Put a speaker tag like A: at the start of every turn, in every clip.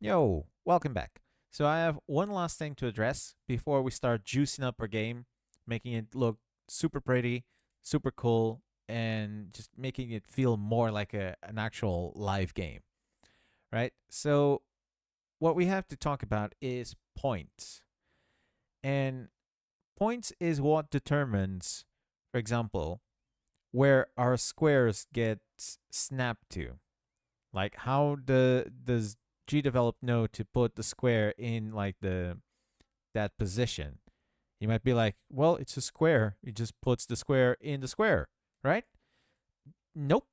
A: Yo, welcome back. So I have one last thing to address before we start juicing up our game, making it look super pretty, super cool, and just making it feel more like an actual live game, right? So what we have to talk about is points. And points is what determines, for example, where our squares get snapped to. Like how does GDevelop know to put the square in like the that position? You might be like, well, it's a square. It just puts the square in the square, right? Nope.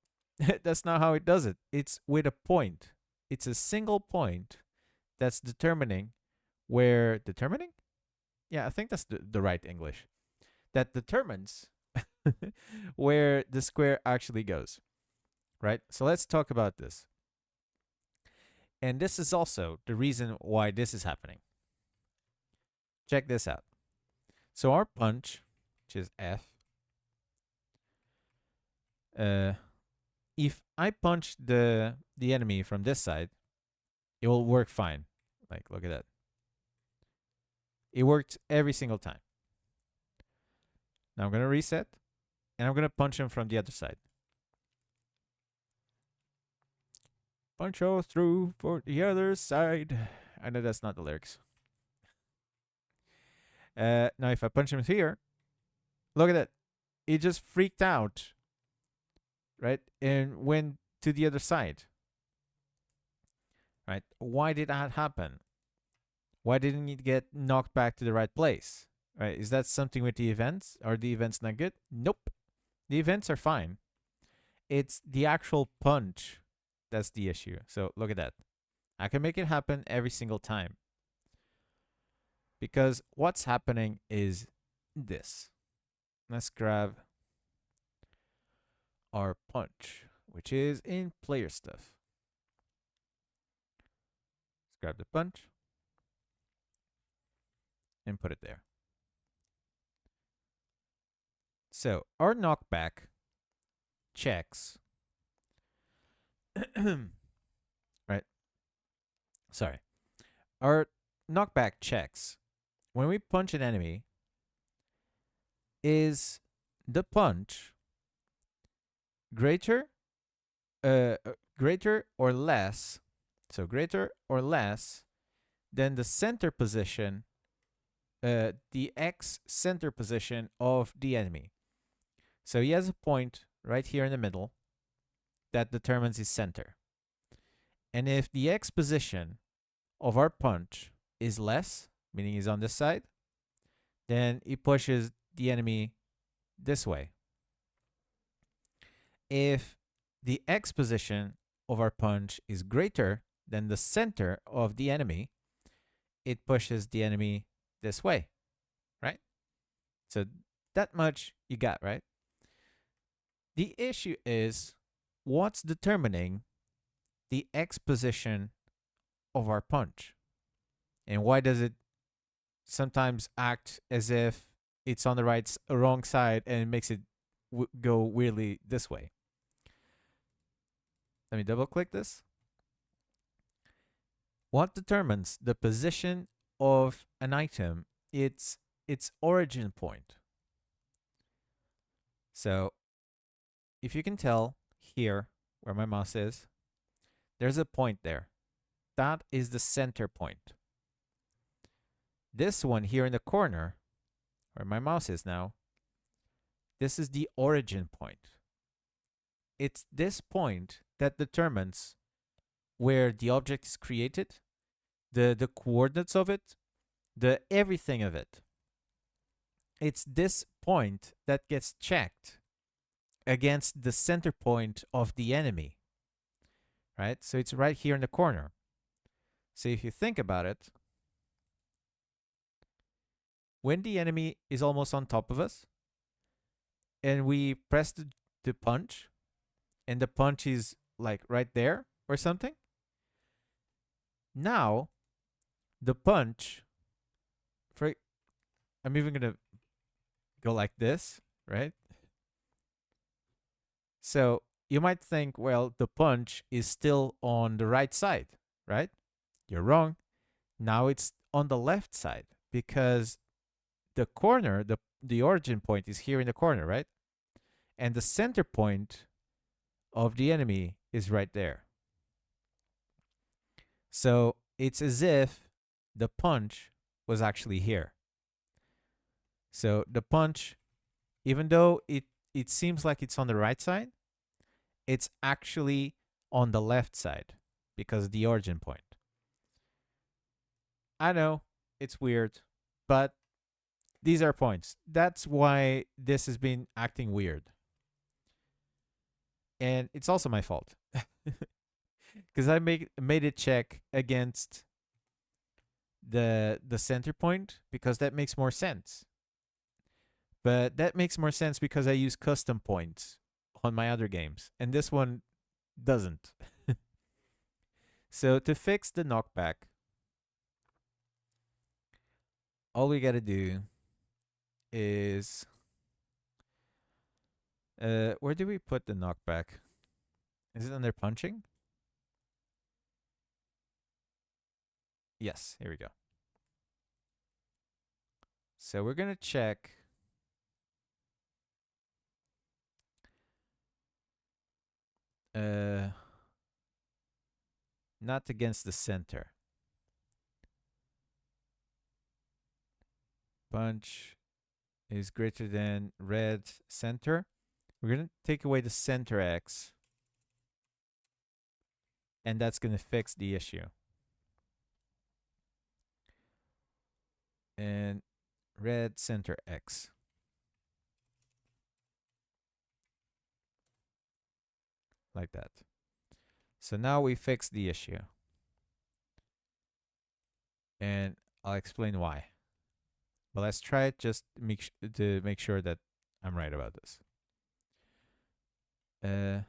A: That's not how it does it. It's with a point. It's a single point that's determining? Yeah, I think that's the right English. That determines where the square actually goes, right? So let's talk about this. And this is also the reason why this is happening. Check this out. So our punch, which is F, uh, if I punch the enemy from this side, it will work fine. Like, look at that. It worked every single time. Now I'm gonna reset, and I'm gonna punch him from the other side. Punch all through for the other side. I know that's not the lyrics. Now if I punch him here, look at that. It just freaked out, right, and went to the other side. Right? Why did that happen? Why didn't it get knocked back to the right place? Right? Is that something with the events? Are the events not good? Nope. The events are fine. It's the actual punch that's the issue. So look at that. I can make it happen every single time. Because what's happening is this. Let's grab our punch, which is in player stuff. Let's grab the punch and put it there. So our knockback checks. Right? Sorry. Our knockback checks when we punch an enemy is the punch greater greater or less, so greater or less than the center position, the X center position of the enemy. So he has a point right here in the middle that determines his center. And if the X position of our punch is less, meaning he's on this side, then he pushes the enemy this way. If the X position of our punch is greater than the center of the enemy, it pushes the enemy this way, right? So that much you got, right? The issue is what's determining the X position of our punch? And why does it sometimes act as if it's on the wrong side and it makes it go weirdly this way? Let me double click this. What determines the position of an item? It's its origin point. So if you can tell here where my mouse is, there's a point there. That is the center point. This one here in the corner, where my mouse is now, this is the origin point. It's this point that determines where the object is created, the coordinates of it, the everything of it. It's this point that gets checked against the center point of the enemy, right? So it's right here in the corner. So if you think about it, when the enemy is almost on top of us and we press the punch and the punch is like right there or something, now the punch, for I'm even going to go like this, right? So you might think, well, the punch is still on the right side, right? You're wrong. Now it's on the left side because the corner, the origin point is here in the corner, right? And the center point of the enemy is right there. So it's as if the punch was actually here. So the punch, even though it seems like it's on the right side, it's actually on the left side because the origin point. I know it's weird, but these are points. That's why this has been acting weird. And it's also my fault. Because I made it check against the center point because that makes more sense. But that makes more sense because I use custom points on my other games, and this one doesn't. So to fix the knockback, all we gotta do is where do we put the knockback? Is it under punching? Yes, here we go. So we're gonna check not against the center. Punch is greater than red center. We're going to take away the center X, and that's going to fix the issue. And red center X. Like that. So now we fix the issue. And I'll explain why. But let's try it just to make sure that I'm right about this. So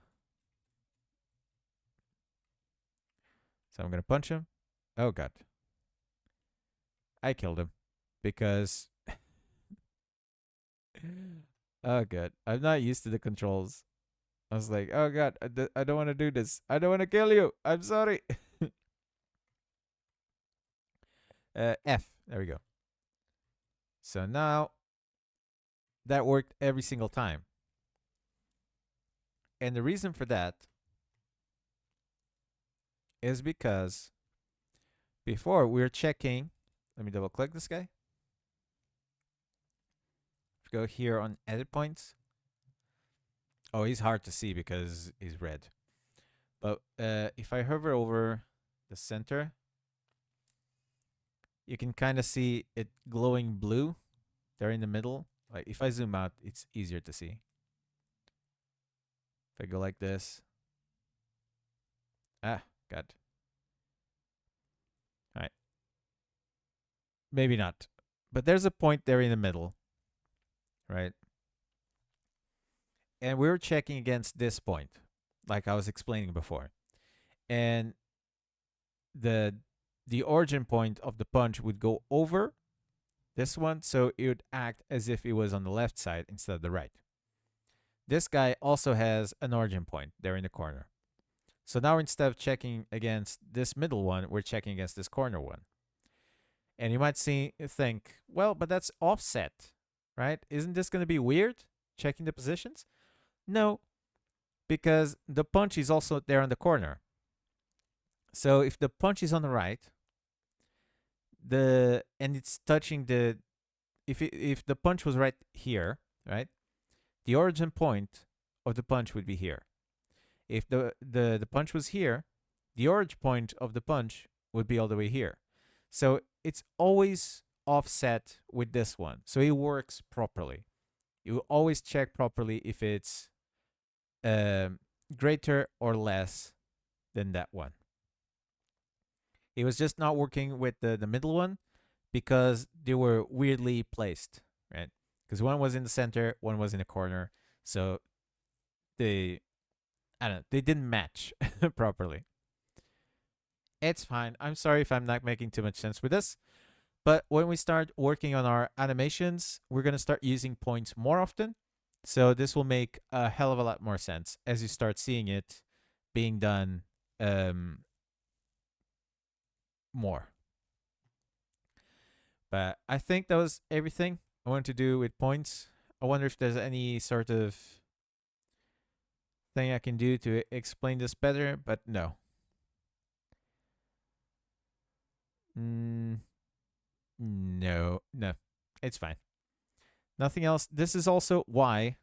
A: I'm going to punch him. Oh, God. I killed him because... oh, God. I'm not used to the controls. I was like, oh, God, I don't want to do this. I don't want to kill you. I'm sorry. F. There we go. So now that worked every single time. And the reason for that is because before we were checking, let me double click this guy. Go here on edit points. Oh, he's hard to see because he's red. But if I hover over the center, you can kind of see it glowing blue there in the middle. Like if I zoom out, it's easier to see. If I go like this. Ah, God. All right. Maybe not. But there's a point there in the middle, right? And we were checking against this point, like I was explaining before. And the origin point of the punch would go over this one, so it would act as if it was on the left side instead of the right. This guy also has an origin point there in the corner. So now instead of checking against this middle one, we're checking against this corner one. And you might think, well, but that's offset, right? Isn't this going to be weird, checking the positions? No, because the punch is also there on the corner. So if the punch is on the right, and it's touching if the punch was right here, right? The origin point of the punch would be here. If the punch was here, the origin point of the punch would be all the way here. So it's always offset with this one. So it works properly. You always check properly if it's greater or less than that one. It was just not working with the middle one because they were weirdly placed, right? Because one was in the center, one was in the corner. So they didn't match properly. It's fine. I'm sorry if I'm not making too much sense with this. But when we start working on our animations, we're going to start using points more often. So this will make a hell of a lot more sense as you start seeing it being done more. But I think that was everything I wanted to do with points. I wonder if there's any sort of thing I can do to explain this better, but no. Mm, no. It's fine. Nothing else. This is also why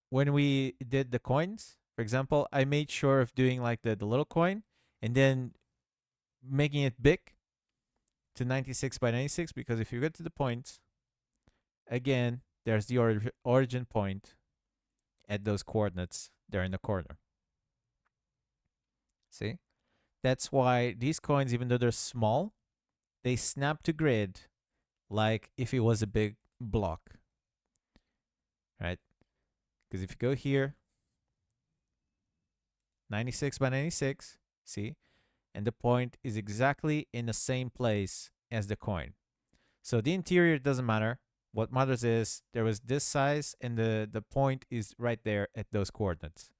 A: when we did the coins, for example, I made sure of doing like the little coin and then making it big to 96 by 96 because if you get to the points, again, there's the origin point at those coordinates there in the corner. See? That's why these coins, even though they're small, they snap to grid like if it was a big block. Right? Because if you go here, 96 by 96, see? And the point is exactly in the same place as the coin. So the interior doesn't matter. What matters is there was this size and the point is right there at those coordinates.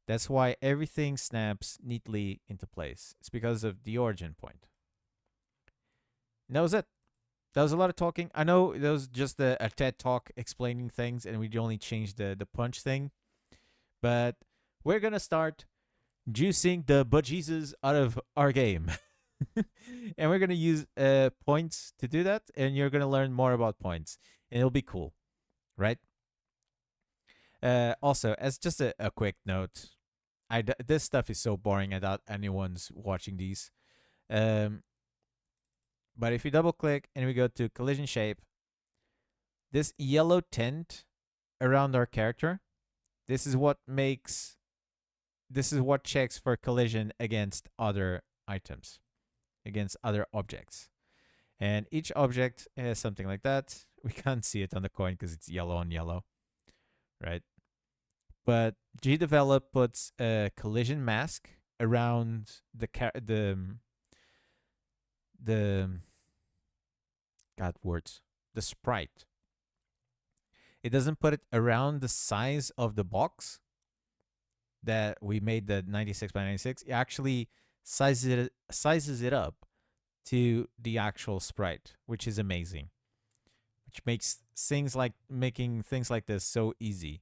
A: That's why everything snaps neatly into place. It's because of the origin point. And that was it. That was a lot of talking. I know that was just a TED talk explaining things and we only changed the punch thing. But we're going to start juicing the bejesus out of our game. And we're going to use points to do that. And you're going to learn more about points. And it'll be cool. Right? Also, as just a quick note, this stuff is so boring. I doubt anyone's watching these. But if you double click and we go to collision shape, this yellow tint around our character, this is what checks for collision against other items, against other objects. And each object has something like that. We can't see it on the coin because it's yellow on yellow, right? But GDevelop puts a collision mask around the the sprite. It doesn't put it around the size of the box that we made the 96 by 96. It actually sizes it up to the actual sprite, which is amazing. Which makes making things like this so easy.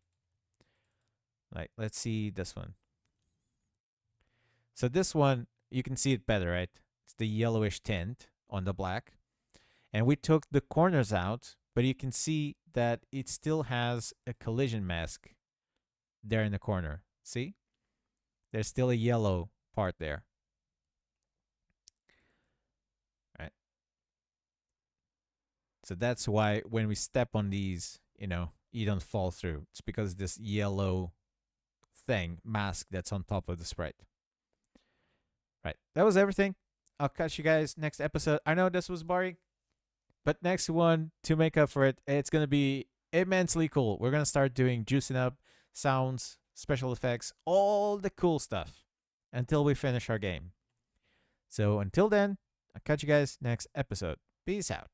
A: Like, let's see this one. So this one, you can see it better, right? It's the yellowish tint on the black. And we took the corners out, but you can see that it still has a collision mask there in the corner. See? There's still a yellow part there. Right. So that's why when we step on these, you don't fall through. It's because this yellow mask that's on top of the sprite. Right. That was everything. I'll catch you guys next episode. I know this was boring, but next one, to make up for it, it's going to be immensely cool. We're going to start doing juicing up, sounds, special effects, all the cool stuff until we finish our game. So until then, I'll catch you guys next episode. Peace out.